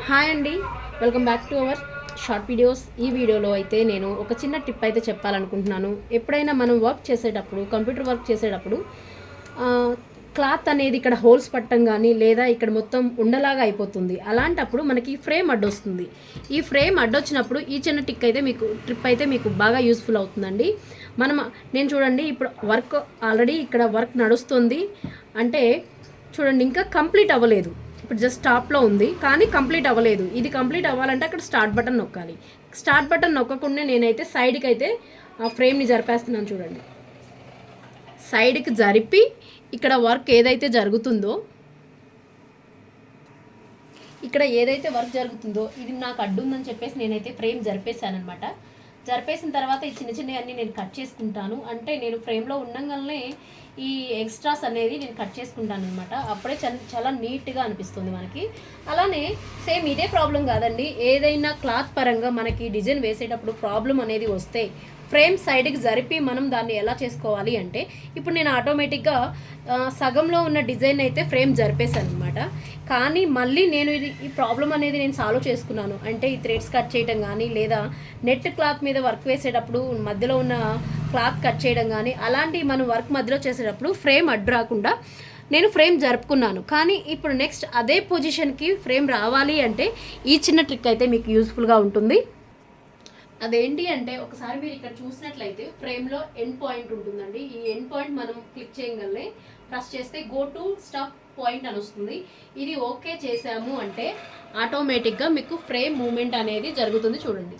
Hi అండి, welcome back to our short videos. ఈ వీడియోలో అయితే నేను ఒక చిన్న టిప్ అయితే చెప్పాలనుకుంటున్నాను. ఎప్పుడైనా మనం వర్క్ చేసేటప్పుడు, కంప్యూటర్ వర్క్ చేసేటప్పుడు క్లాత్ అనేది ఇక్కడ హోల్స్ పట్టం కానీ లేదా ఇక్కడ మొత్తం ఉండలాగా అయిపోతుంది. అలాంటప్పుడు మనకి ఫ్రేమ్ అడ్డొస్తుంది. ఈ ఫ్రేమ్ అడ్డొచ్చినప్పుడు ఈ చిన్న ట్రిప్ అయితే మీకు బాగా యూస్ఫుల్ అవుతుందండి. నేను చూడండి, ఇప్పుడు ఆల్రెడీ ఇక్కడ వర్క్ నడుస్తుంది. అంటే చూడండి, ఇంకా కంప్లీట్ అవ్వలేదు. ఇప్పుడు జస్ట్ టాప్లో ఉంది కానీ కంప్లీట్ అవ్వలేదు. ఇది కంప్లీట్ అవ్వాలంటే అక్కడ స్టార్ట్ బటన్ నొక్కాలి. స్టార్ట్ బటన్ నొక్కకుండా నేనైతే సైడ్కి అయితే ఆ ఫ్రేమ్ని జరిపేస్తున్నాను. చూడండి, సైడ్కి జరిపి ఇక్కడ వర్క్ ఏదైతే జరుగుతుందో ఇది నాకు అడ్డుందని చెప్పేసి నేనైతే ఫ్రేమ్ జరిపేశాను అనమాట. జరిపేసిన తర్వాత ఈ చిన్న చిన్నవన్నీ నేను కట్ చేసుకుంటాను. అంటే నేను ఫ్రేమ్లో ఉండగానే ఈ ఎక్స్ట్రాస్ అనేది నేను కట్ చేసుకుంటాను అనమాట. అప్పుడే చాలా నీట్గా అనిపిస్తుంది మనకి. అలానే సేమ్ ఇదే ప్రాబ్లం కాదండి, ఏదైనా క్లాత్ పరంగా మనకి డిజైన్ వేసేటప్పుడు ప్రాబ్లం అనేది వస్తే ఫ్రేమ్ సైడ్కి జరిపి మనం దాన్ని ఎలా చేసుకోవాలి అంటే, ఇప్పుడు నేను ఆటోమేటిక్గా సగంలో ఉన్న డిజైన్ అయితే ఫ్రేమ్ జరిపేశాను అనమాట. కానీ మళ్ళీ నేను ఈ ప్రాబ్లం అనేది నేను సాల్వ్ చేసుకున్నాను. అంటే ఈ థ్రెడ్స్ కట్ చేయడం కానీ లేదా నెట్ క్లాత్ మీద వర్క్ వేసేటప్పుడు మధ్యలో ఉన్న క్లాత్ కట్ చేయడం కానీ అలాంటివి మనం వర్క్ మధ్యలో చేసేటప్పుడు ఫ్రేమ్ అడ్డు రాకుండా నేను ఫ్రేమ్ జరుపుకున్నాను. కానీ ఇప్పుడు నెక్స్ట్ అదే పొజిషన్కి ఫ్రేమ్ రావాలి అంటే ఈ చిన్న ట్రిక్ అయితే మీకు యూస్ఫుల్గా ఉంటుంది. అదేంటి అంటే, ఒకసారి మీరు ఇక్కడ చూసినట్లయితే ఫ్రేమ్లో ఎండ్ పాయింట్ ఉంటుందండి. ఈ ఎండ్ పాయింట్ మనం క్లిక్ చేయగలనే ప్రెస్ చేస్తే గో టు స్టాప్ పాయింట్ అని వస్తుంది. ఇది ఓకే చేసాము అంటే ఆటోమేటిక్గా మీకు ఫ్రేమ్ మూమెంట్ అనేది జరుగుతుంది. చూడండి,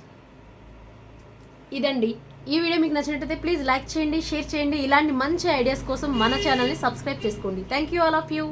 ఇదండి. ఈ వీడియో మీకు నచ్చినట్లయితే ప్లీజ్ లైక్ చేయండి, షేర్ చేయండి. ఇలాంటి మంచి ఐడియాస్ కోసం మన ఛానల్ని సబ్స్క్రైబ్ చేసుకోండి. Thank you all of you.